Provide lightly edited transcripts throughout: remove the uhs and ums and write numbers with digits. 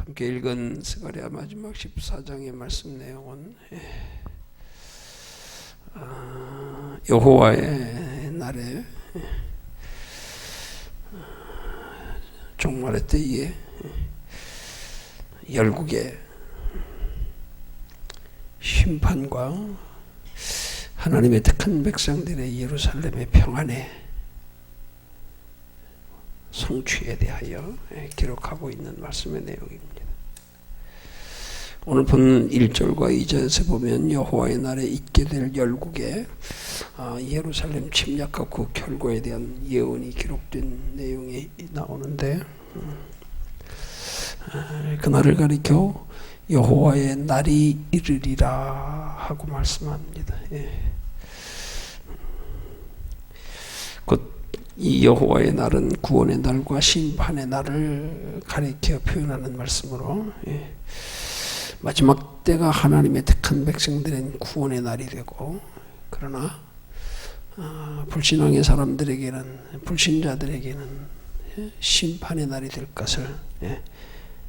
함께 읽은 스가랴 마지막 14장의 말씀 내용은 여호와의 날에 종말의 때에 열국의 심판과 하나님의 택한 백성들의 예루살렘의 평안의 성취에 대하여 기록하고 있는 말씀의 내용입니다. 오늘 본 1절과 2절에서 보면 여호와의 날에 있게 될 열국의 예루살렘 침략과 그 결과에 대한 예언이 기록된 내용이 나오는데, 그날을 가리켜 여호와의 날이 이르리라 하고 말씀합니다. 곧 이 여호와의 날은 구원의 날과 심판의 날을 가리켜 표현하는 말씀으로, 마지막 때가 하나님의 택한 백성들은 구원의 날이 되고, 그러나 불신앙의 사람들에게는, 불신자들에게는 심판의 날이 될 것을,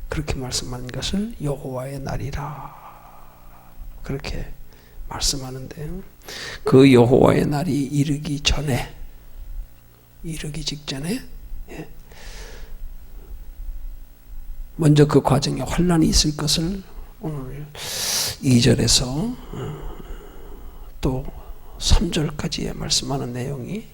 그렇게 말씀하는 것을 여호와의 날이라 그렇게 말씀하는데요. 그 여호와의 날이 이르기 직전에 먼저 그 과정에 환난이 있을 것을 오늘 2절에서 또 3절까지의 말씀하는 내용이,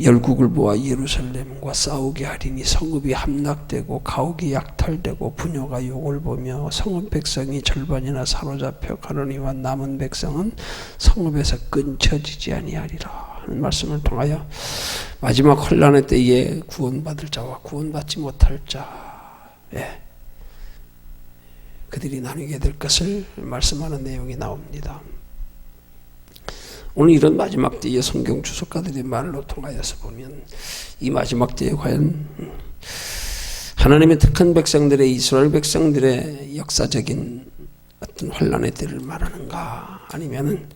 열국을 보아 예루살렘과 싸우게 하리니 성읍이 함락되고 가옥이 약탈되고 부녀가 욕을 보며 성읍 백성이 절반이나 사로잡혀 가느니와 남은 백성은 성읍에서 끊쳐지지 아니하리라 하는 말씀을 통하여 마지막 혼란의 때에 구원받을 자와 구원받지 못할 자, 그들이 나뉘게 될 것을 말씀하는 내용이 나옵니다. 오늘 이런 마지막 때의 성경 주석가들의 말로 통하여서 보면 이 마지막 때에 과연 하나님의 택한 백성들의, 이스라엘 백성들의 역사적인 어떤 환난의 때를 말하는가, 아니면은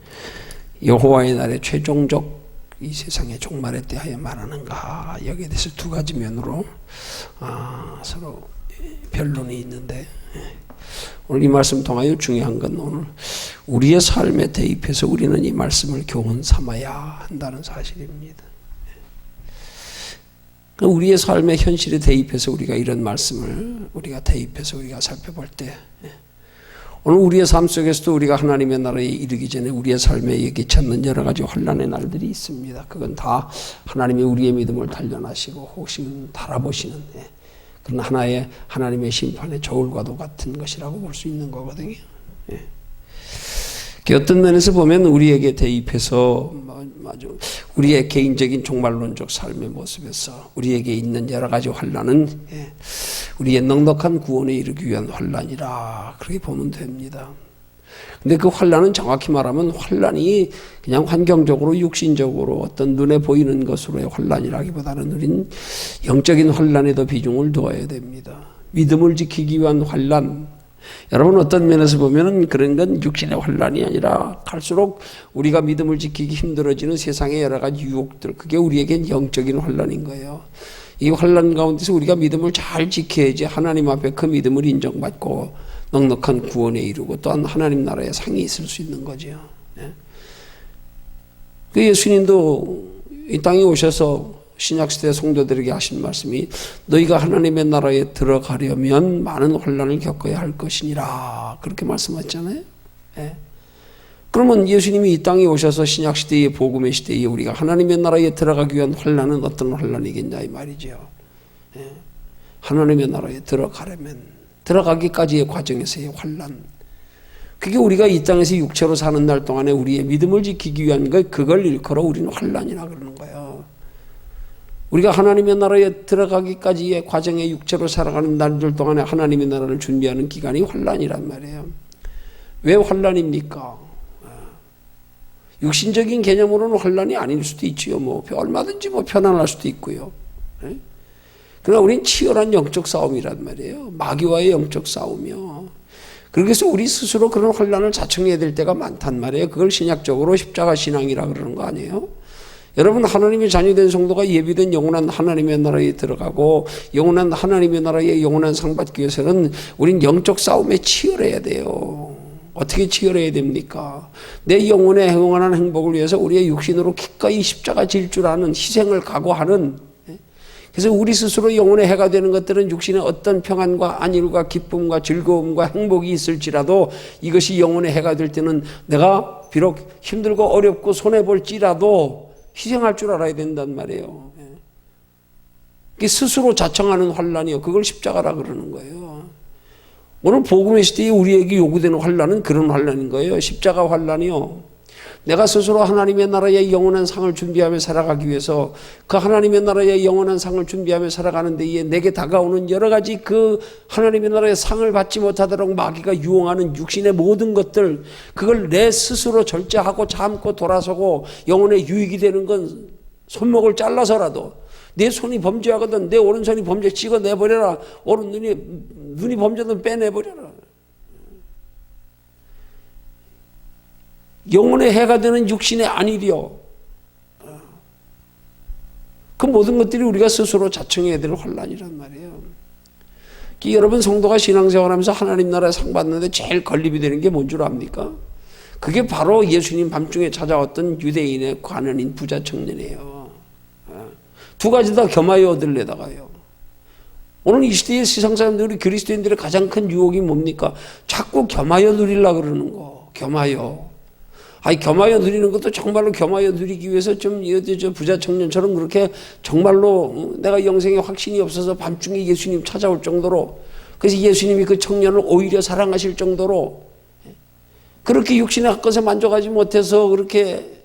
여호와의 날의 최종적 이 세상의 종말의 때 하여 말하는가, 여기에 대해서 두 가지 면으로 서로 변론이 있는데, 오늘 이 말씀 통하여 중요한 건 오늘 우리의 삶에 대입해서 우리는 이 말씀을 교훈 삼아야 한다는 사실입니다. 우리의 삶의 현실에 대입해서 우리가 이런 말씀을 우리가 대입해서 우리가 살펴볼 때, 오늘 우리의 삶 속에서도 우리가 하나님의 나라에 이르기 전에 우리의 삶에 예기치 않는 여러 가지 환난의 날들이 있습니다. 그건 다 하나님이 우리의 믿음을 단련하시고 혹시 달아보시는 그런 하나의 하나님의 심판의 저울과도 같은 것이라고 볼 수 있는 거거든요. 어떤 면에서 보면 우리에게 대입해서 우리의 개인적인 종말론적 삶의 모습에서 우리에게 있는 여러 가지 환난은 우리의 넉넉한 구원에 이르기 위한 환난이라 그렇게 보면 됩니다. 근데 그 환난은 정확히 말하면 환난이 그냥 환경적으로 육신적으로 어떤 눈에 보이는 것으로의 환난이라기보다는 우린 영적인 환난에 더 비중을 두어야 됩니다. 믿음을 지키기 위한 환난, 여러분 어떤 면에서 보면 그런 건 육신의 환난이 아니라 갈수록 우리가 믿음을 지키기 힘들어지는 세상의 여러 가지 유혹들, 그게 우리에겐 영적인 환난인 거예요. 이 환난 가운데서 우리가 믿음을 잘 지켜야지 하나님 앞에 그 믿음을 인정받고 넉넉한 구원에 이르고 또한 하나님 나라의 상이 있을 수 있는 거죠. 그 예수님도 이 땅에 오셔서 신약시대 성도들에게 하신 말씀이 너희가 하나님의 나라에 들어가려면 많은 환난을 겪어야 할 것이니라 그렇게 말씀하셨잖아요. 그러면 예수님이 이 땅에 오셔서 신약시대의 복음의 시대에 우리가 하나님의 나라에 들어가기 위한 환난은 어떤 환난이겠냐 이 말이죠. 하나님의 나라에 들어가기까지의 과정에서의 환난, 그게 우리가 이 땅에서 육체로 사는 날 동안에 우리의 믿음을 지키기 위한 것, 그걸 일컬어 우리는 환난이라 그러는 거예요. 우리가 하나님의 나라에 들어가기까지의 과정에 육체로 살아가는 날들 동안에 하나님의 나라를 준비하는 기간이 환난이란 말이에요. 왜 환난입니까? 육신적인 개념으로는 환난이 아닐 수도 있지요. 얼마든지 편안할 수도 있고요. 그러나 우린 치열한 영적 싸움이란 말이에요. 마귀와의 영적 싸움이요. 그래서 우리 스스로 그런 환난을 자청해야 될 때가 많단 말이에요. 그걸 신약적으로 십자가 신앙이라 그러는 거 아니에요? 여러분, 하나님의 자녀된 성도가 예비된 영원한 하나님의 나라에 들어가고 영원한 하나님의 나라에 영원한 상 받기 위해서는 우린 영적 싸움에 치열해야 돼요. 어떻게 치열해야 됩니까? 내 영혼의 영원한 행복을 위해서 우리의 육신으로 기꺼이 십자가 질 줄 아는, 희생을 각오하는, 그래서 우리 스스로 영혼의 해가 되는 것들은 육신의 어떤 평안과 안일과 기쁨과 즐거움과 행복이 있을지라도 이것이 영혼의 해가 될 때는 내가 비록 힘들고 어렵고 손해볼지라도 희생할 줄 알아야 된단 말이에요. 그게 스스로 자청하는 환난이요. 그걸 십자가라 그러는 거예요. 오늘 복음의 시대에 우리에게 요구되는 환난은 그런 환난인 거예요. 십자가 환난이요. 내가 스스로 하나님의 나라의 영원한 상을 준비하며 살아가기 위해서 그 하나님의 나라의 영원한 상을 준비하며 살아가는 데에 내게 다가오는 여러 가지 그 하나님의 나라의 상을 받지 못하도록 마귀가 유혹하는 육신의 모든 것들, 그걸 내 스스로 절제하고 참고 돌아서고 영혼의 유익이 되는 건 손목을 잘라서라도, 내 손이 범죄하거든 내 오른손이 범죄 찍어내버려라, 눈이 범죄든 빼내버려라. 영혼의 해가 되는 육신의 안일이요. 그 모든 것들이 우리가 스스로 자청해야 될 환난이란 말이에요. 여러분, 성도가 신앙생활하면서 하나님 나라에 상 받는데 제일 건립이 되는 게 뭔 줄 압니까? 그게 바로 예수님 밤중에 찾아왔던 유대인의 관원인 부자 청년이에요. 두 가지 다 겸하여 얻으려다가요. 오늘 이 시대의 세상 사람들, 우리 그리스도인들의 가장 큰 유혹이 뭡니까? 자꾸 겸하여 누리려고 그러는 거. 겸하여. 겸하여 누리는 것도 정말로 겸하여 누리기 위해서 좀 부자 청년처럼 그렇게 정말로 내가 영생에 확신이 없어서 밤중에 예수님 찾아올 정도로, 그래서 예수님이 그 청년을 오히려 사랑하실 정도로 그렇게 육신의 것에 만족하지 못해서 그렇게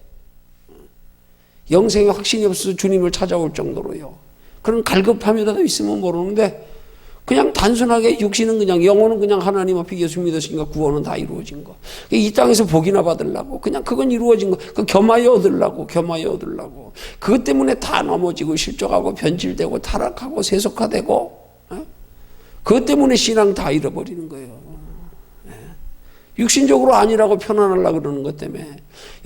영생에 확신이 없어서 주님을 찾아올 정도로요. 그런 갈급함이라도 있으면 모르는데 그냥 단순하게 육신은 그냥, 영혼은 그냥 하나님 앞에 예수 믿으시니까 구원은 다 이루어진 거. 이 땅에서 복이나 받으려고 그냥 그건 이루어진 거. 그 겸하여 얻으려고. 그것 때문에 다 넘어지고 실족하고 변질되고 타락하고 세속화되고, 그것 때문에 신앙 다 잃어버리는 거예요. 육신적으로 아니라고 편안하려고 그러는 것 때문에.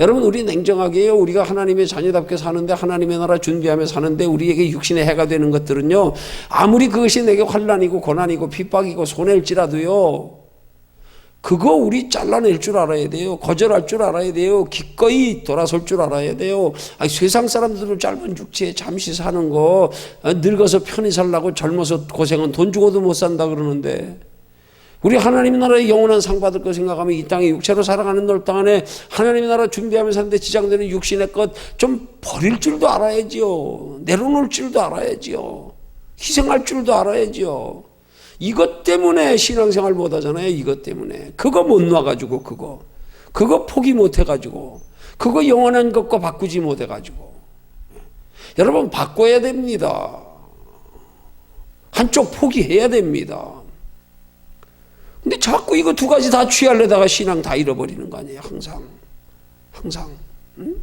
여러분, 우리 냉정하게요. 우리가 하나님의 자녀답게 사는데, 하나님의 나라 준비하며 사는데 우리에게 육신의 해가 되는 것들은요, 아무리 그것이 내게 환난이고 고난이고 핍박이고 손해일지라도요, 그거 우리 잘라낼 줄 알아야 돼요. 거절할 줄 알아야 돼요. 기꺼이 돌아설 줄 알아야 돼요. 세상 사람들은 짧은 육체에 잠시 사는 거, 늙어서 편히 살라고 젊어서 고생은 돈 주고도 못 산다 그러는데, 우리 하나님의 나라의 영원한 상 받을 거 생각하면 이 땅에 육체로 살아가는 놀 안에 하나님의 나라 준비하며 사는데 지장되는 육신의 것 좀 버릴 줄도 알아야지요. 내려놓을 줄도 알아야지요. 희생할 줄도 알아야지요. 이것 때문에 신앙생활 못 하잖아요. 이것 때문에. 그거 못 놔가지고 그거 포기 못 해가지고, 그거 영원한 것과 바꾸지 못 해가지고. 여러분, 바꿔야 됩니다. 한쪽 포기해야 됩니다. 근데 자꾸 이거 두 가지 다 취하려다가 신앙 다 잃어버리는 거 아니에요. 항상. 응?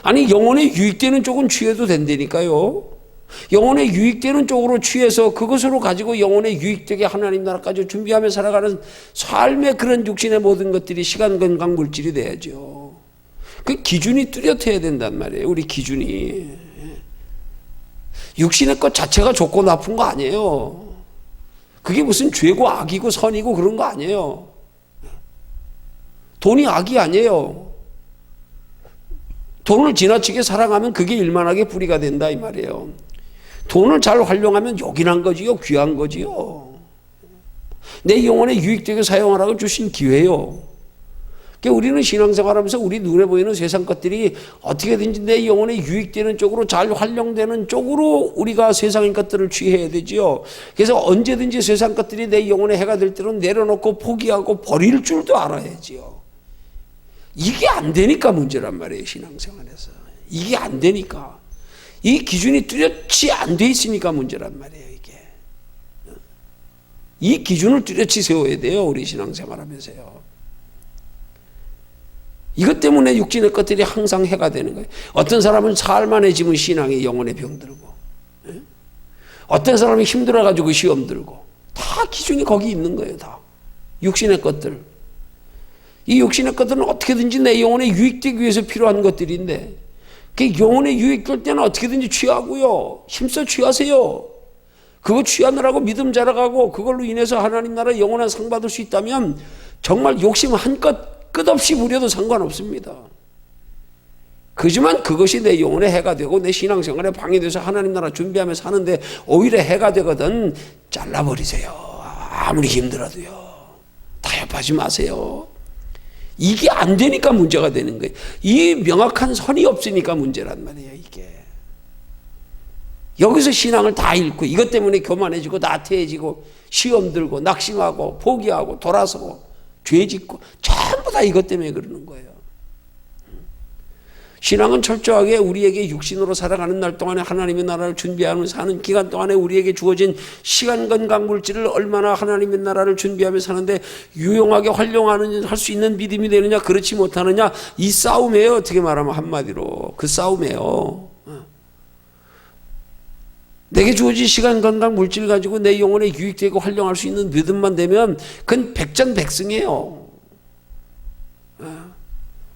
아니, 영혼에 유익되는 쪽은 취해도 된다니까요. 영혼에 유익되는 쪽으로 취해서 그것으로 가지고 영혼에 유익되게 하나님 나라까지 준비하며 살아가는 삶의 그런 육신의 모든 것들이 시간, 건강, 물질이 돼야죠. 그 기준이 뚜렷해야 된단 말이에요. 우리 기준이. 육신의 것 자체가 좋고 나쁜 거 아니에요. 그게 무슨 죄고 악이고 선이고 그런 거 아니에요. 돈이 악이 아니에요. 돈을 지나치게 사랑하면 그게 일만하게 불의가 된다 이 말이에요. 돈을 잘 활용하면 요긴한 거지요. 귀한 거지요. 내 영혼에 유익되게 사용하라고 주신 기회요. 그러니까 우리는 신앙생활하면서 우리 눈에 보이는 세상 것들이 어떻게든지 내 영혼에 유익되는 쪽으로 잘 활용되는 쪽으로 우리가 세상의 것들을 취해야 되지요. 그래서 언제든지 세상 것들이 내 영혼에 해가 될 때는 내려놓고 포기하고 버릴 줄도 알아야지요. 이게 안 되니까 문제란 말이에요. 신앙생활에서. 이게 안 되니까. 이 기준이 뚜렷이 안 돼 있으니까 문제란 말이에요. 이게. 이 기준을 뚜렷이 세워야 돼요. 우리 신앙생활하면서요. 이것 때문에 육신의 것들이 항상 해가 되는 거예요. 어떤 사람은 살만해지면 신앙에 영혼에 병들고, 어떤 사람이 힘들어가지고 시험 들고, 다 기준이 거기 있는 거예요. 다 육신의 것들. 이 육신의 것들은 어떻게든지 내 영혼에 유익되기 위해서 필요한 것들인데 그 영혼의 유익될 때는 어떻게든지 취하고요. 힘써 취하세요. 그거 취하느라고 믿음 자라가고 그걸로 인해서 하나님 나라 영원한 상 받을 수 있다면 정말 욕심 한껏 끝없이 부려도 상관없습니다. 그지만 그것이 내 영혼의 해가 되고 내 신앙생활에 방해돼서 하나님 나라 준비하며 사는데 오히려 해가 되거든 잘라버리세요. 아무리 힘들어도요. 타협하지 마세요. 이게 안 되니까 문제가 되는 거예요. 이 명확한 선이 없으니까 문제란 말이에요. 이게 여기서 신앙을 다 잃고 이것 때문에 교만해지고 나태해지고 시험 들고 낙심하고 포기하고 돌아서고 죄 짓고 전부 다 이것 때문에 그러는 거예요. 신앙은 철저하게 우리에게 육신으로 살아가는 날 동안에 하나님의 나라를 준비하며 사는 기간 동안에 우리에게 주어진 시간, 건강, 물질을 얼마나 하나님의 나라를 준비하며 사는데 유용하게 할 수 있는 믿음이 되느냐 그렇지 못하느냐 이 싸움이에요. 어떻게 말하면 한마디로 그 싸움이에요. 내게 주어진 시간, 건강, 물질 가지고 내 영혼에 유익되고 활용할 수 있는 믿음만 되면 그건 백전백승이에요.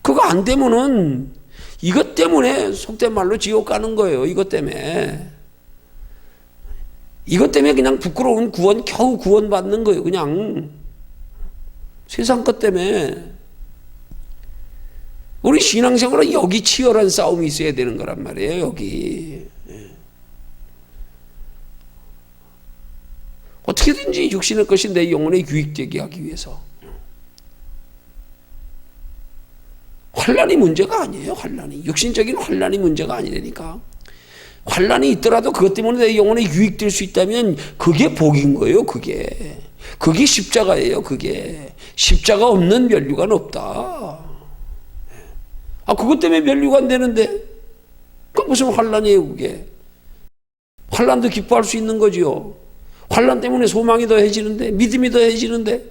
그거 안 되면은 이것 때문에 속된 말로 지옥 가는 거예요. 이것 때문에 그냥 부끄러운 구원 겨우 구원받는 거예요. 그냥 세상 것 때문에 우리 신앙생활은 여기 치열한 싸움이 있어야 되는 거란 말이에요. 여기 어떻게든지 육신의 것이 내 영혼에 유익되게 하기 위해서 환난이 문제가 아니에요. 환난이 육신적인 환난이 문제가 아니라니까. 환난이 있더라도 그것 때문에 내 영혼에 유익될 수 있다면 그게 복인 거예요. 그게 십자가예요. 그게 십자가 없는 면류관 없다. 그것 때문에 면류가 안 되는데 그 무슨 환난이에요. 그게 환난도 기뻐할 수 있는 거지요. 환난 때문에 소망이 더해지는데 믿음이 더해지는데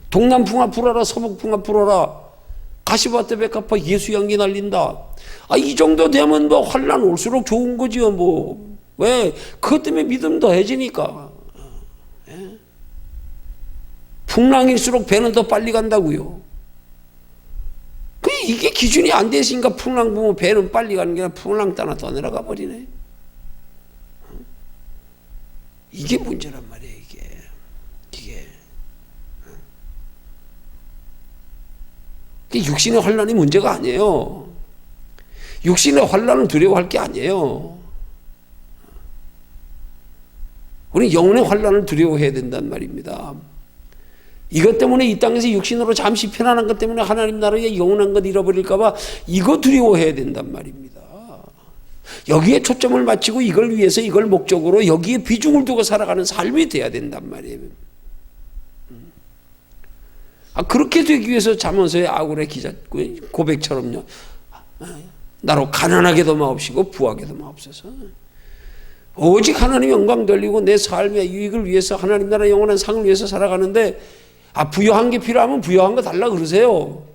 동남풍아 불어라 서북풍아 불어라 가시밭에 백합화 예수 향기 날린다. 이 정도 되면 뭐 환난 올수록 좋은 거지요. 뭐 왜? 그것 때문에 믿음 더해지니까. 풍랑일수록 배는 더 빨리 간다고요. 이게 기준이 안 되시니까 풍랑 보면 배는 빨리 가는 게 아니라 풍랑 따라 더 내려가 버리네. 이게 문제란 말이에요. 이게. 육신의 환난이 문제가 아니에요. 육신의 환난을 두려워할 게 아니에요. 우리 영혼의 환난을 두려워해야 된단 말입니다. 이것 때문에 이 땅에서 육신으로 잠시 편안한 것 때문에 하나님 나라의 영원한 것 잃어버릴까 봐 이거 두려워해야 된단 말입니다. 여기에 초점을 맞추고 이걸 위해서 이걸 목적으로 여기에 비중을 두고 살아가는 삶이 돼야 된단 말이에요. 그렇게 되기 위해서 잠언서의 아굴의 기자 고백처럼요. 나로 가난하게도 마옵시고 부하게도 마옵소서. 오직 하나님 영광 돌리고 내 삶의 유익을 위해서 하나님 나라 영원한 상을 위해서 살아가는데 부여한 게 필요하면 부여한 거 달라 그러세요.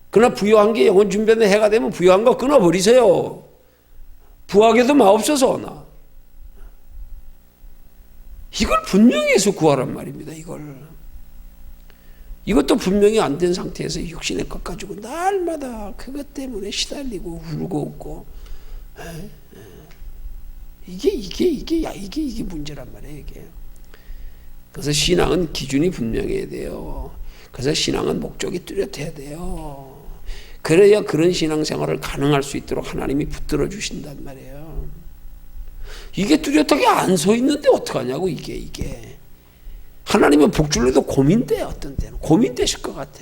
그러나 부여한 게 영원 준비된 해가 되면 부여한 거 끊어버리세요. 부하게도 마옵소서. 이걸 분명히 해서 구하란 말입니다. 이것도 분명히 안 된 상태에서 육신의 것 가지고 날마다 그것 때문에 시달리고 울고 웃고 이게 문제란 말이에요. 이게. 그래서 신앙은 기준이 분명해야 돼요. 그래서 신앙은 목적이 뚜렷해야 돼요. 그래야 그런 신앙생활을 가능할 수 있도록 하나님이 붙들어 주신단 말이에요. 이게 뚜렷하게 안 서 있는데 어떡하냐고 이게. 하나님은 복 줄래도 고민돼. 어떤 때는 고민되실 것 같아.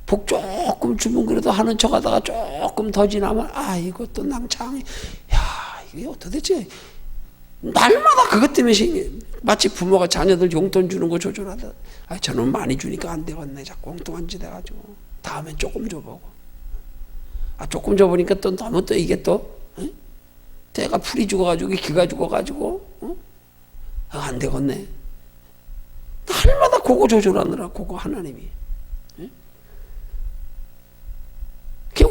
복 조금 주면 그래도 하는 척 하다가 조금 더 지나면 이것도 낭창. 이게 도대체 날마다 그것 때문에 마치 부모가 자녀들 용돈 주는 거 조절하다. 저는 많이 주니까 안 되겠네. 자꾸 엉뚱한 짓 해가지고 다음엔 조금 줘보고. 조금 줘보니까 또 너무 또 이게 또 때가 풀이 죽어가지고 기가 죽어가지고 안 되겠네. 날마다 그거 조절하느라 그거 하나님이.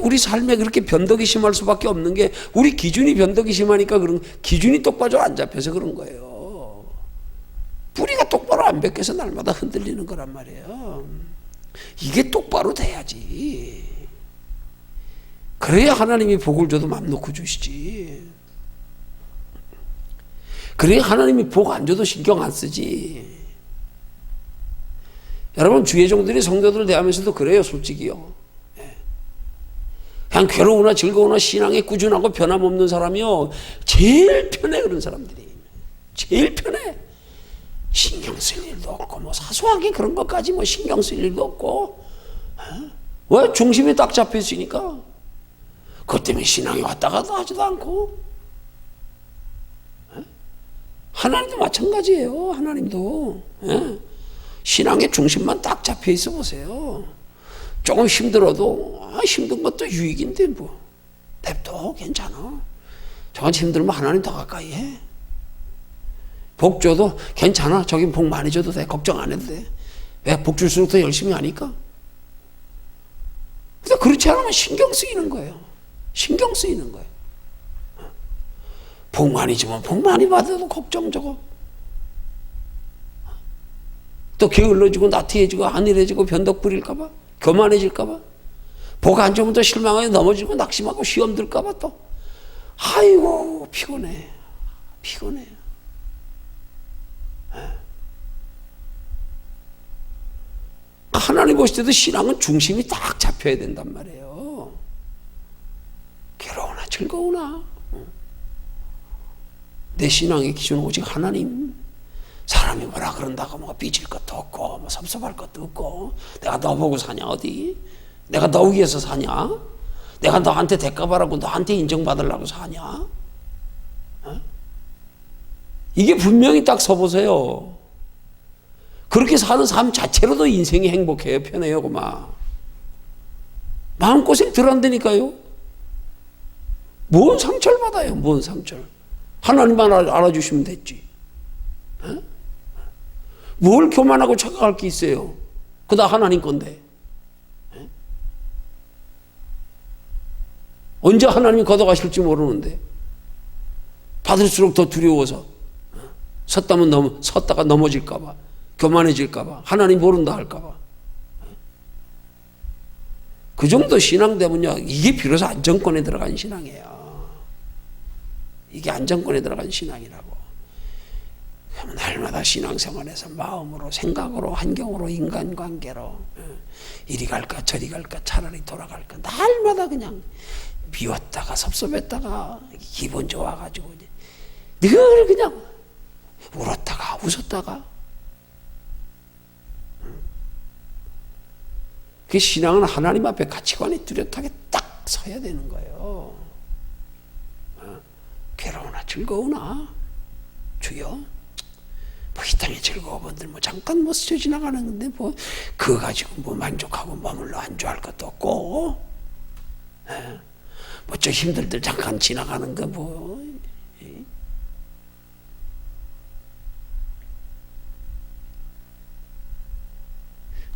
우리 삶에 그렇게 변덕이 심할 수밖에 없는 게 우리 기준이 변덕이 심하니까 그런 기준이 똑바로 안 잡혀서 그런 거예요. 뿌리가 똑바로 안 벗겨서 날마다 흔들리는 거란 말이에요. 이게 똑바로 돼야지. 그래야 하나님이 복을 줘도 맘 놓고 주시지. 그래야 하나님이 복 안 줘도 신경 안 쓰지. 여러분, 주의 종들이 성도들을 대하면서도 그래요, 솔직히요. 그냥 괴로우나 즐거우나 신앙에 꾸준하고 변함없는 사람이요, 제일 편해. 그런 사람들이 제일 편해. 신경 쓸 일도 없고, 뭐 사소하게 그런 것까지 뭐 신경 쓸 일도 없고. 왜? 중심이 딱 잡혀 있으니까. 그것 때문에 신앙이 왔다 갔다 하지도 않고. 하나님도 마찬가지예요. 하나님도 신앙의 중심만 딱 잡혀 있어 보세요. 조금 힘들어도 힘든 것도 유익인데 뭐 냅둬, 괜찮아. 저건 힘들면 하나님 더 가까이 해. 복 줘도 괜찮아. 저긴 복 많이 줘도 돼. 걱정 안 해도 돼. 왜? 복 줄수록 더 열심히 하니까. 근데 그렇지 않으면 신경 쓰이는 거예요. 신경 쓰이는 거예요. 복 많이 주면 복 많이 받아도 걱정 저거. 또 게을러지고 나태해지고 안일해지고 변덕 부릴까봐, 교만해질까봐, 복 안 주면 또 실망하게 넘어지고 낙심하고 시험 들까봐 또. 아이고 피곤해. 피곤해. 하나님 보실 때도 신앙은 중심이 딱 잡혀야 된단 말이에요. 괴로우나 즐거우나 내 신앙의 기준은 오직 하나님. 사람이 뭐라 그런다고 뭐 삐질 것도 없고 뭐 섭섭할 것도 없고, 내가 너 보고 사냐 어디? 내가 너 위해서 사냐? 내가 너한테 대가 바라고 너한테 인정받으려고 사냐? 이게 분명히 딱 서보세요. 그렇게 사는 삶 자체로도 인생이 행복해요. 편해요. 그만. 마음고생 덜 한다니까요. 뭔 상처를 받아요. 뭔 상처를. 하나님만 알아주시면 됐지. 뭘 교만하고 착각할 게 있어요. 그다 하나님 건데. 언제 하나님이 걷어가실지 모르는데 받을수록 더 두려워서 섰다가 넘어질까 봐, 교만해질까 봐, 하나님 모른다 할까 봐. 그 정도 신앙 되면요, 이게 비로소 안정권에 들어간 신앙이에요. 이게 안정권에 들어간 신앙이라고. 날마다 신앙생활에서 마음으로, 생각으로, 환경으로, 인간관계로 이리 갈까 저리 갈까 차라리 돌아갈까 날마다 그냥 미웠다가 섭섭했다가 기분 좋아가지고 늘 그냥 울었다가 웃었다가. 그 신앙은 하나님 앞에 가치관이 뚜렷하게 딱 서야 되는 거예요. 괴로우나 즐거우나 주여, 뭐 이 땅의 즐거움들 뭐 잠깐 뭐 스쳐 지나가는 건데 뭐 그거 가지고 뭐 만족하고 머물러 안주할 것도 없고, 뭐 저 힘들들 잠깐 지나가는 거 뭐.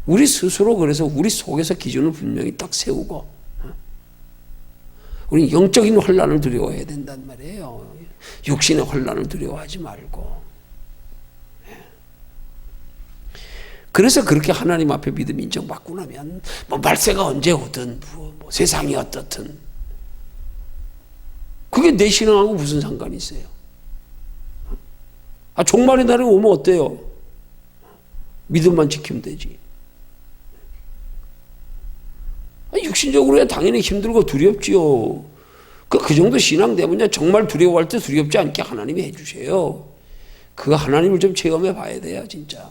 우리 스스로 그래서 우리 속에서 기준을 분명히 딱 세우고, 우리 영적인 혼란을 두려워해야 된단 말이에요. 육신의 혼란을 두려워하지 말고. 그래서 그렇게 하나님 앞에 믿음 인정받고 나면 뭐 말세가 언제 오든 뭐 세상이 어떻든 그게 내 신앙하고 무슨 상관이 있어요? 종말의 날이 오면 어때요? 믿음만 지키면 되지. 육신적으로야 당연히 힘들고 두렵지요. 그 정도 신앙 되면요, 정말 두려워할 때 두렵지 않게 하나님이 해주세요. 그 하나님을 좀 체험해 봐야 돼요, 진짜.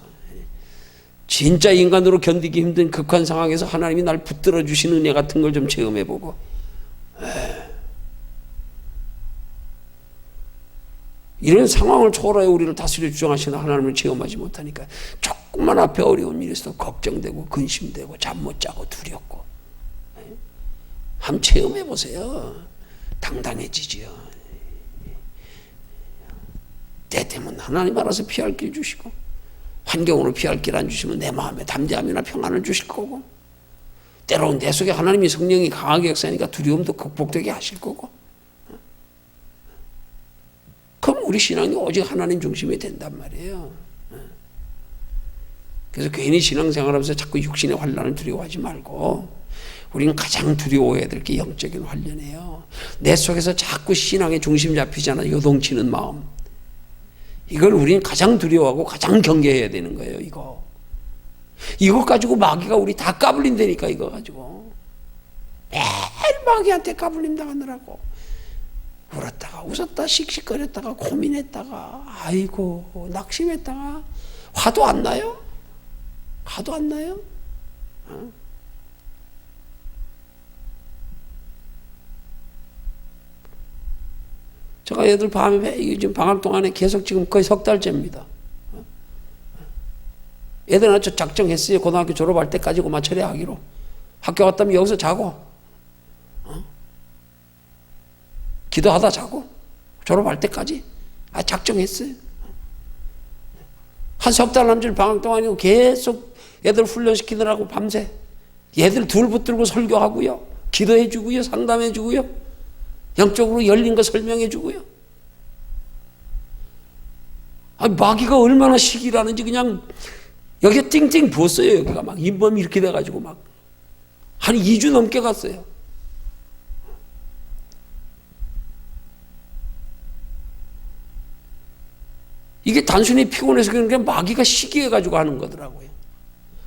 진짜 인간으로 견디기 힘든 극한 상황에서 하나님이 날 붙들어 주시는 은혜 같은 걸 좀 체험해 보고. 이런 상황을 초월하여 우리를 다스려 주장하시는 하나님을 체험하지 못하니까 조금만 앞에 어려운 일이 있어도 걱정되고 근심되고 잠 못 자고 두렵고. 한번 체험해 보세요. 당당해지지요. 때 되면 하나님 알아서 피할 길 주시고, 환경으로 피할 길 안 주시면 내 마음에 담대함이나 평안을 주실 거고, 때로는 내 속에 하나님이 성령이 강하게 역사하니까 두려움도 극복되게 하실 거고. 그럼 우리 신앙이 오직 하나님 중심이 된단 말이에요. 그래서 괜히 신앙생활하면서 자꾸 육신의 환난을 두려워하지 말고 우리는 가장 두려워해야 될 게 영적인 환난이에요. 내 속에서 자꾸 신앙의 중심 잡히잖아. 요동치는 마음. 이걸 우리는 가장 두려워하고 가장 경계해야 되는 거예요. 이거 가지고 마귀가 우리 다 까불린다니까. 이거 가지고 매일 마귀한테 까불림 당하느라고 울었다가 웃었다 씩씩거렸다가 고민했다가 아이고 낙심했다가 화도 안 나요? 화도 안 나요? 제가 애들 밤에 지금 방학 동안에 계속 지금 거의 석 달째입니다. 애들은 저 작정했어요. 고등학교 졸업할 때까지 그만 처리하기로. 학교 갔다면 여기서 자고, 기도하다 자고, 졸업할 때까지. 작정했어요. 한 석 달 남짓 방학 동안이고 계속 애들 훈련시키느라고 밤새. 애들 둘 붙들고 설교하고요. 기도해주고요. 상담해주고요. 영적으로 열린 거 설명해주고요. 마귀가 얼마나 시기라는지 그냥 여기에 띵띵 부었어요. 여기가 막 잇몸이 이렇게 돼가지고 막 한 2주 넘게 갔어요. 이게 단순히 피곤해서 그런 게 마귀가 시기해가지고 하는 거더라고요.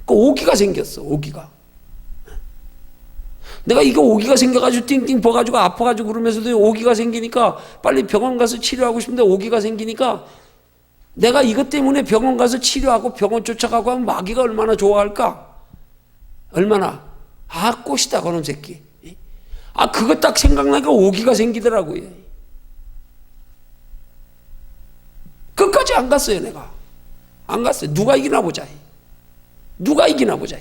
그 오기가 생겼어. 오기가. 내가 이거 오기가 생겨가지고 띵띵 버가지고 아파가지고 그러면서도 오기가 생기니까 빨리 병원 가서 치료하고 싶은데 오기가 생기니까 내가 이것 때문에 병원 가서 치료하고 병원 쫓아가고 하면 마귀가 얼마나 좋아할까? 얼마나? 꽃이다 그놈 새끼. 그거 딱 생각나니까 오기가 생기더라고요. 끝까지 안 갔어요. 내가 안 갔어요. 누가 이기나 보자. 누가 이기나 보자.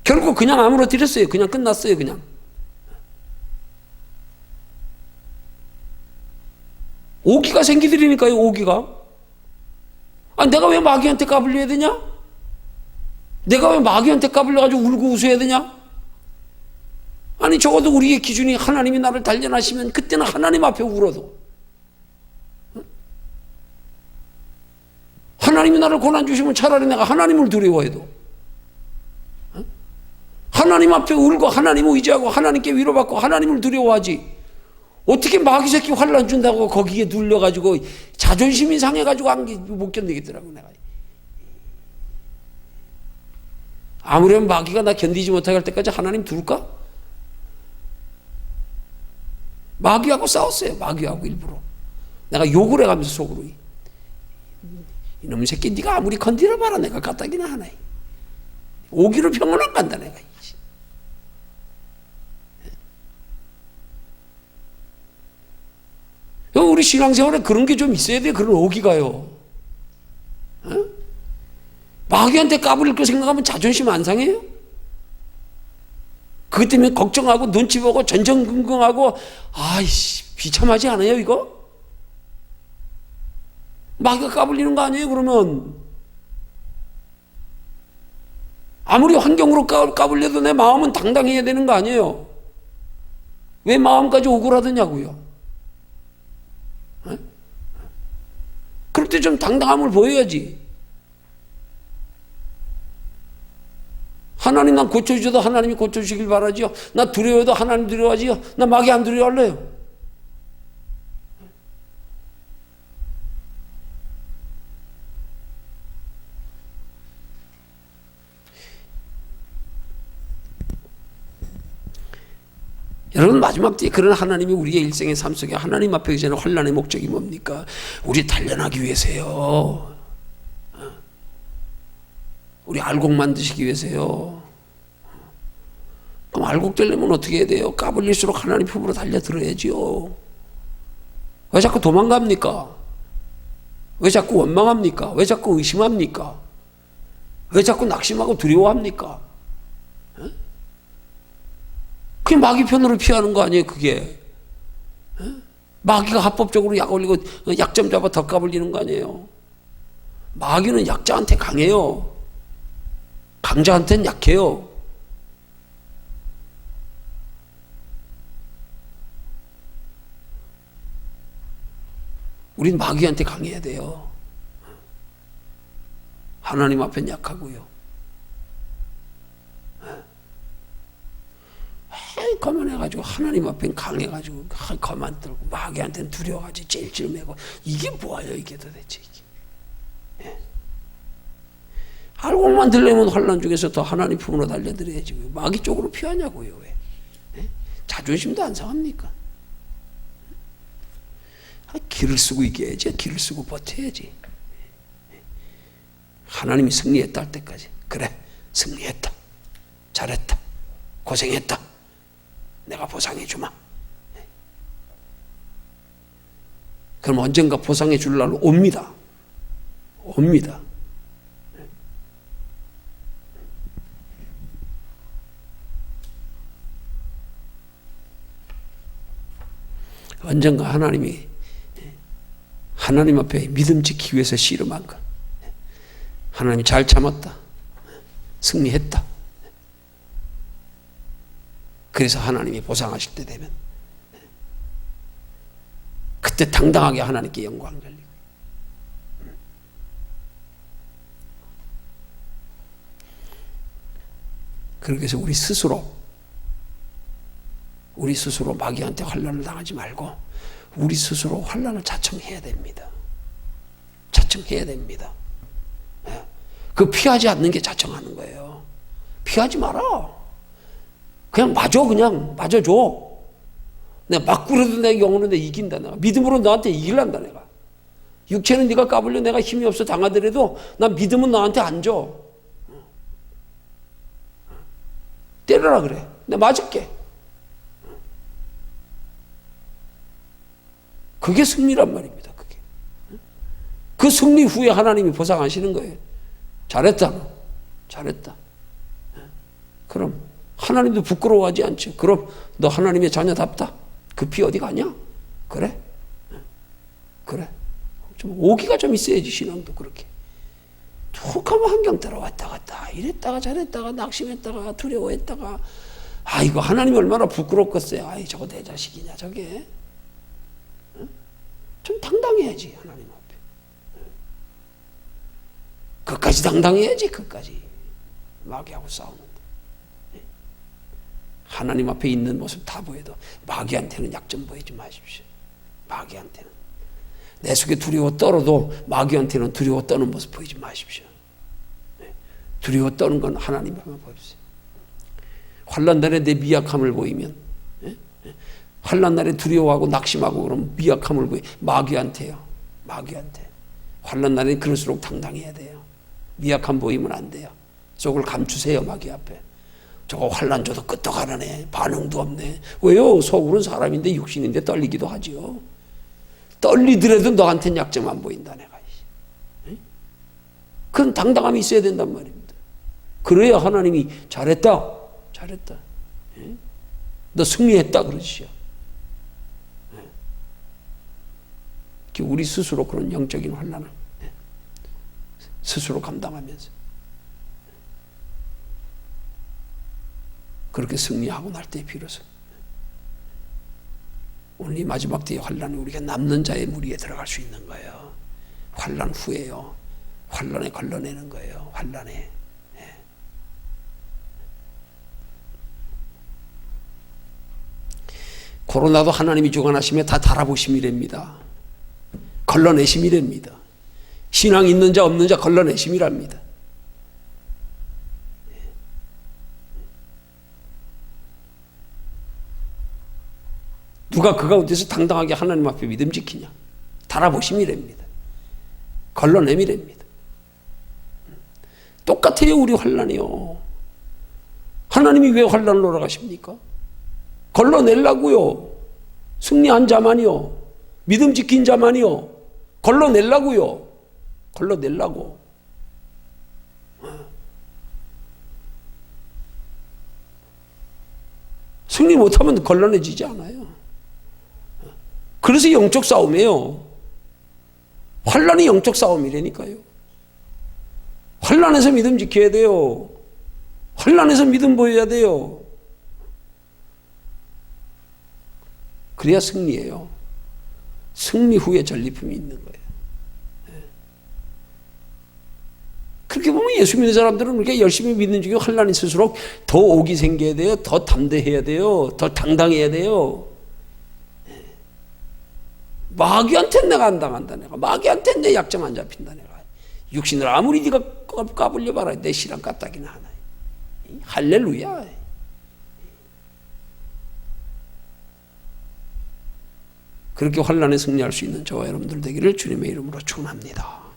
결국 그냥 아물어뜨렸어요. 그냥 끝났어요. 그냥. 오기가 생기더라니까요. 오기가. 내가 왜 마귀한테 까불려야 되냐? 내가 왜 마귀한테 까불려가지고 울고 웃어야 되냐? 적어도 우리의 기준이 하나님이 나를 단련하시면 그때는 하나님 앞에 울어도, 하나님이 나를 고난 주시면 차라리 내가 하나님을 두려워해도, 하나님 앞에 울고 하나님을 의지하고 하나님께 위로받고 하나님을 두려워하지. 어떻게 마귀 새끼 환난 준다고 거기에 눌려가지고 자존심이 상해가지고 못 견디겠더라고. 내가 아무렴 마귀가 나 견디지 못하게 할 때까지 하나님 둘까? 마귀하고 싸웠어요. 마귀하고 일부러 내가 욕을 해가면서 속으로 이놈 새끼 네가 아무리 건드려봐라 내가 까딱이나 하나. 오기로 병원 안 간다 내가. 우리 신앙생활에 그런 게 좀 있어야 돼. 그런 오기가요. 마귀한테 까불릴 거 생각하면 자존심 안 상해요? 그것 때문에 걱정하고 눈치 보고 전전긍긍하고 비참하지 않아요 이거? 마귀가 까불리는 거 아니에요 그러면? 아무리 환경으로 까불려도 내 마음은 당당해야 되는 거 아니에요? 왜 마음까지 억울하더냐고요? 그럴 때 좀 당당함을 보여야지. 하나님 난 고쳐주셔도 하나님이 고쳐주시길 바라지요. 나 두려워도 하나님 두려워하지요. 나 마귀 안 두려워할래요. 여러분 마지막 때에 그런 하나님이 우리의 일생의 삶 속에 하나님 앞에 계시는 환난의 목적이 뭡니까? 우리 단련하기 위해서요. 우리 알곡 만드시기 위해서요. 그럼 알곡 되려면 어떻게 해야 돼요? 까불릴수록 하나님 품으로 달려들어야지요. 왜 자꾸 도망갑니까? 왜 자꾸 원망합니까? 왜 자꾸 의심합니까? 왜 자꾸 낙심하고 두려워합니까? 그게 마귀 편으로 피하는 거 아니에요, 그게. 마귀가 합법적으로 약 올리고 약점 잡아 더 까불리는 거 아니에요. 마귀는 약자한테 강해요. 강자한테는 약해요. 우린 마귀한테 강해야 돼요. 하나님 앞엔 약하고요. 거만해가지고 하나님 앞엔 강해가지고 거만 들고 마귀한테는 두려워가지고 찔찔매고 이게 뭐예요 이게 도대체 이게. 예. 알고만 들려면 환난 중에서 더 하나님 품으로 달려들어야지 왜 마귀 쪽으로 피하냐고요 왜. 예? 자존심도 안 상합니까? 기를 쓰고 이겨야지. 기를 쓰고 버텨야지. 하나님이 승리했다 할 때까지 그래 승리했다 잘했다 고생했다 내가 보상해 주마. 그럼 언젠가 보상해 줄 날 옵니다. 옵니다. 언젠가 하나님이 하나님 앞에 믿음 지키기 위해서 씨름한 것. 하나님이 잘 참았다. 승리했다. 그래서 하나님이 보상하실 때 되면 그때 당당하게 하나님께 영광 돌리고. 그렇게 해서 우리 스스로 마귀한테 환난을 당하지 말고 우리 스스로 환난을 자청해야 됩니다. 자청해야 됩니다. 그 피하지 않는 게 자청하는 거예요. 피하지 마라. 그냥 맞아줘. 내가 막 굴어도 내 영혼은 내 이긴다. 내가 믿음으로 너한테 이길란다. 내가 육체는 네가 까불려 내가 힘이 없어 당하더라도 난 믿음은 너한테 안 줘. 때려라 그래. 내가 맞을게. 그게 승리란 말입니다. 그게. 그 승리 후에 하나님이 보상하시는 거예요. 잘했다. 잘했다. 그럼 하나님도 부끄러워하지 않죠. 그럼 너 하나님의 자녀답다. 그 피 어디 가냐? 그래. 좀 오기가 좀 있어야지 신앙도 그렇게. 툭하면 환경 따라 왔다 갔다 이랬다가 저랬다가 낙심했다가 두려워했다가 아이고 하나님 얼마나 부끄럽겠어요. 아이 저거 내 자식이냐 저게. 좀 당당해야지 하나님 앞에. 끝까지 당당해야지. 끝까지 마귀하고 싸우는데 하나님 앞에 있는 모습 다 보여도 마귀한테는 약점 보이지 마십시오. 마귀한테는 내 속에 두려워 떨어도 마귀한테는 두려워 떠는 모습 보이지 마십시오. 두려워 떠는 건 하나님 앞에만 보십시오. 환난 날에 내 미약함을 보이면 환난 날에 두려워하고 낙심하고 그러면 미약함을 보이 마귀한테요. 마귀한테. 환난 날에 그럴수록 당당해야 돼요. 미약함 보이면 안 돼요. 속을 감추세요. 마귀 앞에. 저거 환난 줘도 끄떡하네. 반응도 없네. 왜요? 속으로는 사람인데 육신인데 떨리기도 하지요. 떨리더라도 너한테는 약점 안 보인다 내가. 그건 당당함이 있어야 된단 말입니다. 그래야 하나님이 잘했다. 너 승리했다 그러시죠. 우리 스스로 그런 영적인 환난을 스스로 감당하면서 그렇게 승리하고 날 때 비로소 오늘 이 마지막 때의 환난이 우리가 남는 자의 무리에 들어갈 수 있는 거예요. 환난 후에요. 환난에 걸러내는 거예요. 환난에. 코로나도 하나님이 주관하시며 다 달아보심이랍니다. 걸러내심이랍니다. 신앙 있는 자 없는 자 걸러내심이랍니다. 누가 그 가운데서 당당하게 하나님 앞에 믿음 지키냐? 달아보심이랍니다. 걸러내미랍니다. 똑같아요. 우리 환난이요. 하나님이 왜 환난을 놀아가십니까? 걸러내려고요. 승리한 자만이요. 믿음 지킨 자만이요. 걸러내려고요. 걸러내려고. 승리 못하면 걸러내지지 않아요. 그래서 영적 싸움이에요. 환난이 영적 싸움이라니까요. 환난에서 믿음 지켜야 돼요. 환난에서 믿음 보여야 돼요. 그래야 승리예요. 승리 후에 전리품이 있는 거예요. 그렇게 보면 예수 믿는 사람들은 그렇게 열심히 믿는 중에 환란이 있을수록 더 오기 생겨야 돼요. 더 담대해야 돼요. 더 당당해야 돼요. 마귀한테는 내가 안 당한다. 내가 마귀한테는 내 약점 안 잡힌다. 내가 육신을 아무리 네가 까불려 봐라. 내 실랑 까딱이나 하나. 할렐루야. 그렇게 환란에 승리할 수 있는 저와 여러분들 되기를 주님의 이름으로 축원합니다.